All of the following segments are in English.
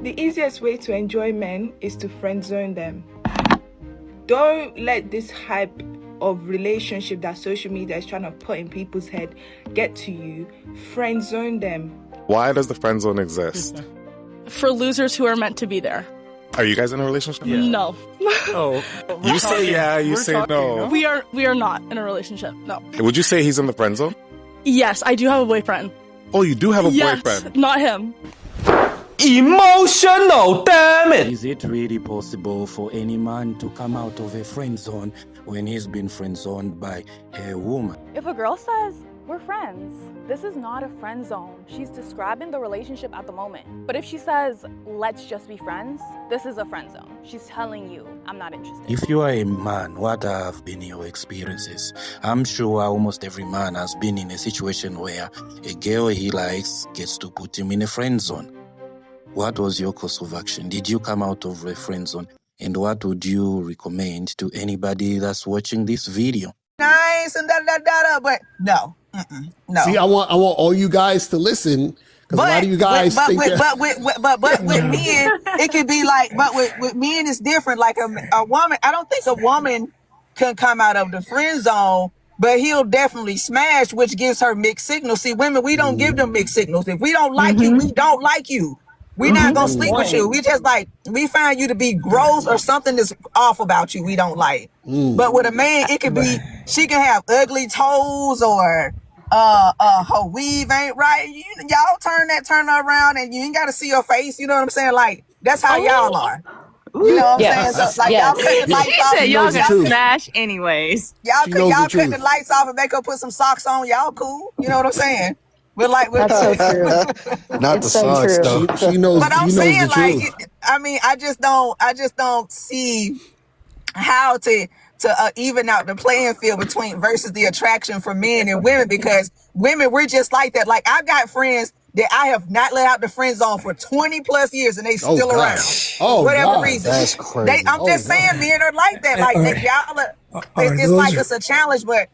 The easiest way to enjoy men is to friend zone them. Don't let this hype of relationship that social media is trying to put in people's head get to you. Friend zone them. Why does the friend zone exist? For losers who are meant to be there. Are you guys in a relationship? Yeah. No. Oh, You say yeah, you say no. We are not in a relationship. No. Would you say he's in the friend zone? Yes, I do have a boyfriend. Oh, you do have a Yes, boyfriend. not him. emotional, damn it! Is it really possible for any man to come out of a friend zone when he's been friend zoned by a woman? If a girl says, we're friends, this is not a friend zone. She's describing the relationship at the moment. But if she says, let's just be friends, this is a friend zone. She's telling you, I'm not interested. If you are a man, what have been your experiences? I'm sure almost every man has been in a situation where a girl he likes gets to put him in a friend zone. What was your course of action? Did you come out of a friend zone? And what would you recommend to anybody that's watching this video? Nice and but no. No. See, I want all you guys to listen, because a lot of you guys think but with men, it could be like, but with men it's different. Like a woman, I don't think a woman can come out of the friend zone, but he'll definitely smash, which gives her mixed signals. See, women, we don't give them mixed signals. If we don't like you, we don't like you. We're not gonna sleep with you. We just like, we find you to be gross or something that's off about you we don't like. But with a man, it could be, she can have ugly toes or her weave ain't right. Y'all turn her around and you ain't gotta see her face. You know what I'm saying? Like, that's how y'all are. You know what I'm saying? So like y'all cut the lights off. Y'all got smash anyways. Y'all cut the lights off and make her put some socks on. Y'all cool. You know what I'm saying? That's so true. Not the socks though. She knows. But I'm saying, like, truth. I mean, I just don't see how to even out the playing field between versus the attraction for men and women, because women, we're just like that. Like, I've got friends that I have not let out the friend zone for 20 plus years and they still around. Oh, whatever God, reason. That's crazy. I'm just saying, men are like that. Like, it's like it's a challenge, but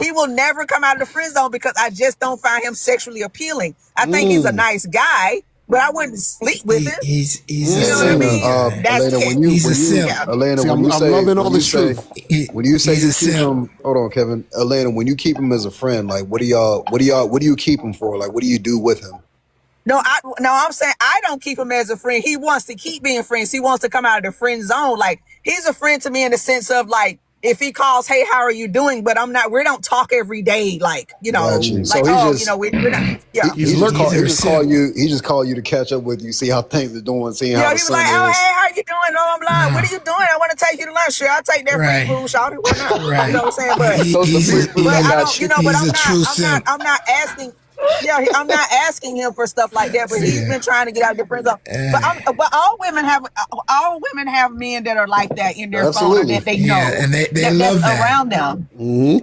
he will never come out of the friend zone because I just don't find him sexually appealing. I think he's a nice guy, but I wouldn't sleep with him. He's you know what I mean? That's Elena, I'm loving all this truth. When you say you keep him, hold on, Kevin. Elena, when you keep him as a friend, like what do you keep him for? Like, what do you do with him? No, I'm saying I don't keep him as a friend. He wants to keep being friends. He wants to come out of the friend zone. Like, he's a friend to me in the sense of, like, if he calls, hey, how are you doing? But we don't talk every day. Like, you know, like, so we're not, yeah. He just call you to catch up with you, see how things are doing, see how the he was sun like, is. oh, hey, how you doing? Oh, I'm like, what are you doing? I want to take you to lunch. Sure, I'll take that free food, shawty. Why not? Right. You know what I'm saying? But I'm not asking. Yeah, I'm not asking him for stuff like that, but he's been trying to get out of the friend zone. But all women have men that are like that in their phone that they know, and they love that around them.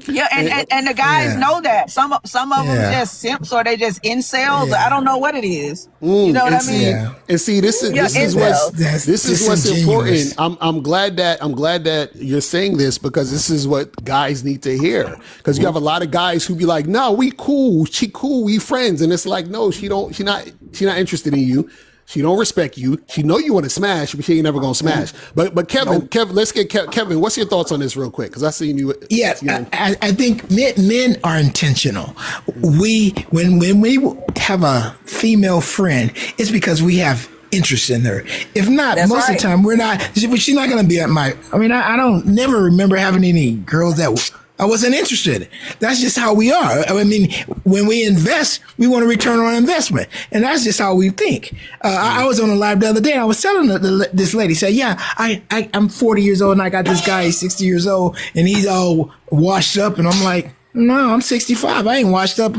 Yeah, and the guys know that. Some of them just simps or they just incels. I don't know what it is. You know what I mean? Yeah. And see, this is what's important. I'm glad that you're saying this, because this is what guys need to hear. Because you have a lot of guys who be like, no, we cool, she cool, we friends, and it's like, no, she not interested in you. She don't respect you. She know you want to smash, but she ain't never gonna smash. But Kevin, let's get Kevin. What's your thoughts on this real quick? Because I seen you. Yeah, I think men are intentional. When we have a female friend, it's because we have interest in her. If not, most of the time we're not. She's not gonna be at my. I mean, I don't never remember having any girls that I wasn't interested. That's just how we are. I mean, when we invest, we want a return on investment. And that's just how we think. I was on a live the other day. And I was telling this lady, said, yeah, I'm 40 years old and I got this guy, he's 60 years old and he's all washed up. And I'm like, no, I'm 65. I ain't washed up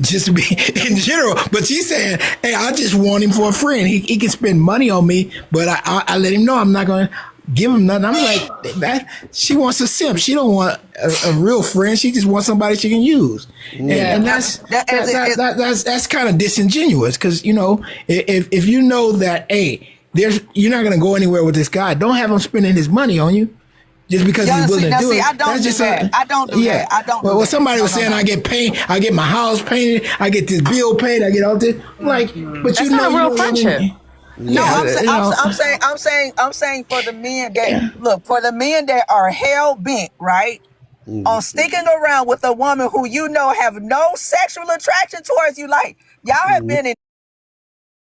just to be in general. But she's saying, hey, I just want him for a friend. He can spend money on me, but I let him know I'm not going to give him nothing. I'm like, that she wants a simp. She don't want a real friend. She just wants somebody she can use. And that's kind of disingenuous, because, you know, if you know that, hey, you're not going to go anywhere with this guy, don't have him spending his money on you just because he's willing to do it. I don't do that. I don't do that. Well, somebody was saying, I get paint, I get my house painted, I get this bill paid, I get all this. Like, but that's not a real friendship. No, I'm saying for the men that look, for the men that are hell bent, right, on sticking around with a woman who you know have no sexual attraction towards you. Like y'all have been in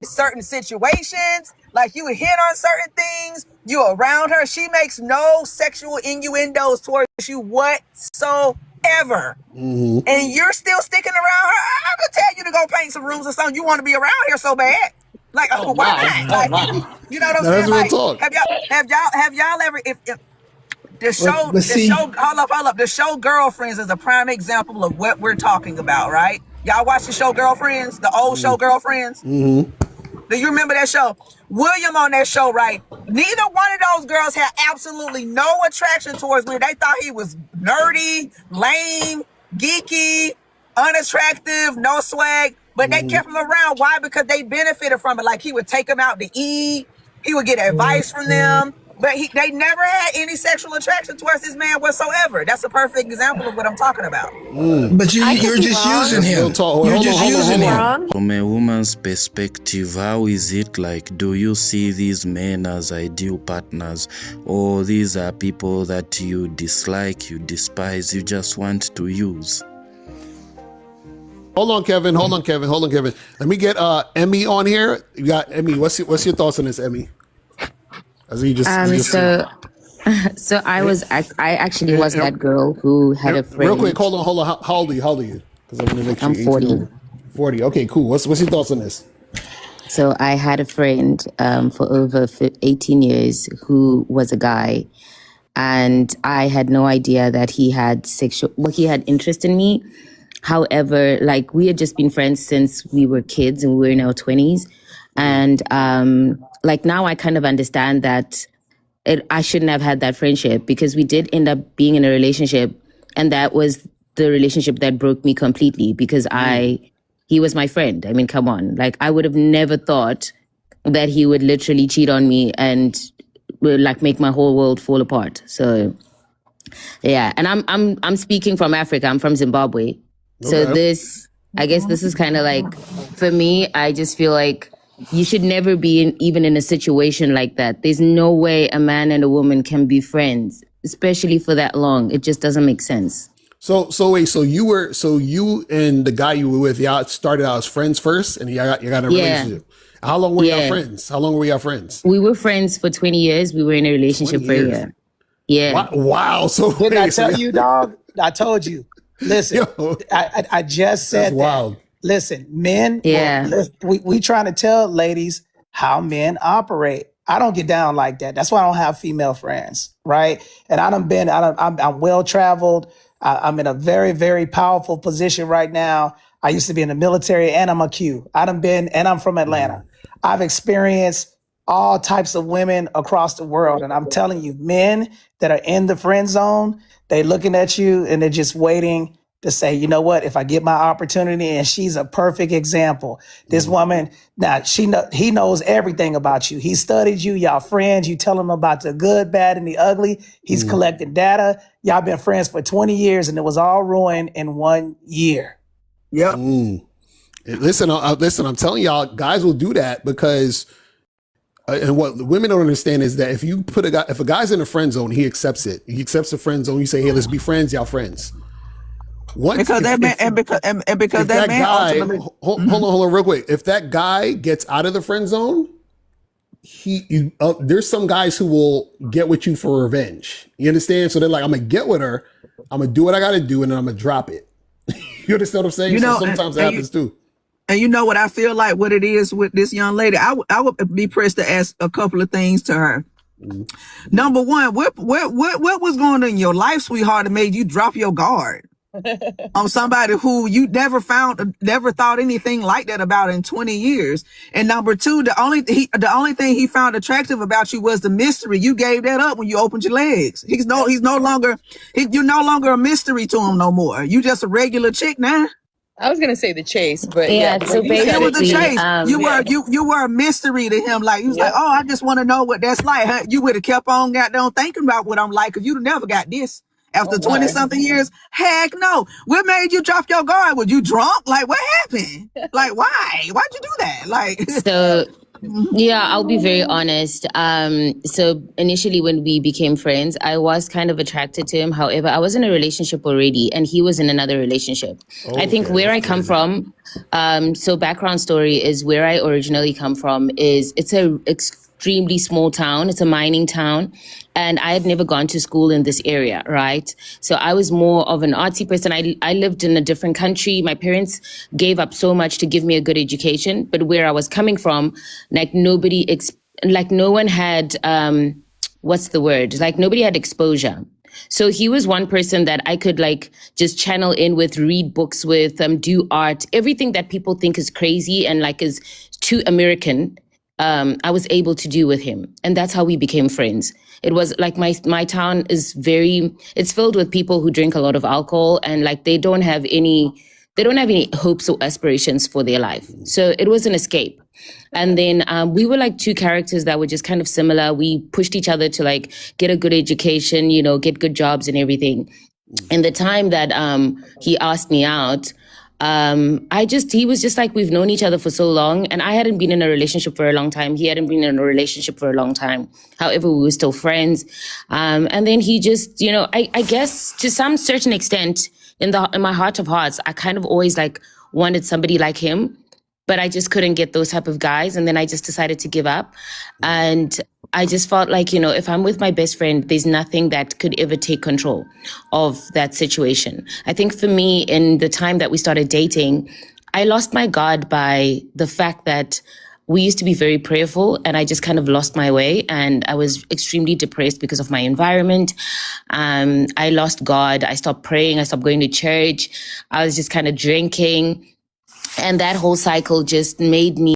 certain situations, like you hit on certain things, you around her, she makes no sexual innuendos towards you whatsoever. And you're still sticking around her. I could tell you to go paint some rooms or something. You want to be around here so bad. Like, why not? Like, you know what I'm saying? Like, have y'all ever if the show hold up. The show Girlfriends is a prime example of what we're talking about, right? Y'all watch the show Girlfriends, the old show Girlfriends? Do you remember that show? William on that show, right? Neither one of those girls had absolutely no attraction towards me. They thought he was nerdy, lame, geeky, unattractive, no swag. But they kept him around. Why? Because they benefited from it. Like he would take them out to eat. He would get advice from them. But they never had any sexual attraction towards this man whatsoever. That's a perfect example of what I'm talking about. But you're just using him. You're just using him. From a woman's perspective, how is it like? Do you see these men as ideal partners, or these are people that you dislike, you despise, you just want to use? Hold on, Kevin. Let me get Emmy on here. You got Emmy. What's your thoughts on this, Emmy? So I actually was that girl who had a friend. Real quick, hold on. How old are you? Because I want to make sure. I'm 40. 40. Okay, cool. What's your thoughts on this? So I had a friend for over 18 years who was a guy, and I had no idea that he had he had interest in me. However, like we had just been friends since we were kids and we were in our 20s. And like now I kind of understand that I shouldn't have had that friendship, because we did end up being in a relationship, and that was the relationship that broke me completely, because he was my friend. I mean, come on. Like I would have never thought that he would literally cheat on me and like make my whole world fall apart. So yeah, and I'm speaking from Africa. I'm from Zimbabwe. So I guess this is kind of like, for me, I just feel like you should never be even in a situation like that. There's no way a man and a woman can be friends, especially for that long. It just doesn't make sense. So you and the guy you were with, y'all started out as friends first, and you got in a relationship. How long were y'all friends? We were friends for 20 years. We were in a relationship for a year. Yeah. Wow. So didn't I tell you, dog? I told you. Listen, I just said that. Wild. Listen, men, we trying to tell ladies how men operate. I don't get down like that. That's why I don't have female friends, right? And I'm well traveled. I'm in a very, very powerful position right now. I used to be in the military, and I'm a Q. And I'm from Atlanta. I've experienced all types of women across the world. And I'm telling you, men that are in the friend zone, they looking at you and they're just waiting to say, you know what, if I get my opportunity, and she's a perfect example. This woman, now he knows everything about you. He studied you, y'all friends, you tell him about the good, bad, and the ugly. He's collecting data. Y'all been friends for 20 years and it was all ruined in 1 year. Yep. Listen, I'm telling y'all, guys will do that because and what women don't understand is that if a guy's in a friend zone, he accepts it. He accepts the friend zone. You say, hey, let's be friends, y'all friends. Because that guy, hold on real quick. If that guy gets out of the friend zone, there's some guys who will get with you for revenge. You understand? So they're like, I'm gonna get with her, I'm gonna do what I gotta do, and then I'm gonna drop it. You understand what I'm saying? So sometimes that happens too. And you know what I feel like what it is with this young lady? I would be pressed to ask a couple of things to her. Number one, what was going on in your life, sweetheart, that made you drop your guard on somebody who you never thought anything like that about in 20 years? And number two, the only thing he found attractive about you was the mystery. You gave that up when you opened your legs. You're no longer a mystery to him no more. You just a regular chick now. I was gonna say the chase, but so basically, it was the chase. You were a mystery to him. Like he was like, oh, I just want to know what that's like. Huh? You would have kept on goddamn thinking about what I'm like, because you'd never got this after 20 something years. Heck no. What made you drop your guard? Was you drunk? Like what happened? Like why? Why'd you do that? Like Yeah, I'll be very honest. So initially when we became friends, I was kind of attracted to him. However, I was in a relationship already and he was in another relationship. I think where I come from, so background story is where I originally come from is it's a extremely small town. It's a mining town. And I had never gone to school in this area, right? So I was more of an artsy person. I lived in a different country. My parents gave up so much to give me a good education. But where I was coming from, like no one had, what's the word? Like nobody had exposure. So he was one person that I could like just channel in with, read books with, do art, everything that people think is crazy and like is too American. I was able to do with him. And that's how we became friends. It was like my town is it's filled with people who drink a lot of alcohol and like they don't have any hopes or aspirations for their life. So it was an escape. And then we were like two characters that were just kind of similar. We pushed each other to like get a good education, get good jobs and everything. And the time that he asked me out, he was just like, we've known each other for so long and I hadn't been in a relationship for a long time. He hadn't been in a relationship for a long time. However, we were still friends. And then he just, I guess to some certain extent in my heart of hearts, I kind of always like wanted somebody like him, but I just couldn't get those type of guys. And then I just decided to give up. And I just felt like, if I'm with my best friend, there's nothing that could ever take control of that situation. I think for me, in the time that we started dating, I lost my guard by the fact that we used to be very prayerful and I just kind of lost my way and I was extremely depressed because of my environment. I lost God. I stopped praying. I stopped going to church. I was just kind of drinking. And that whole cycle just made me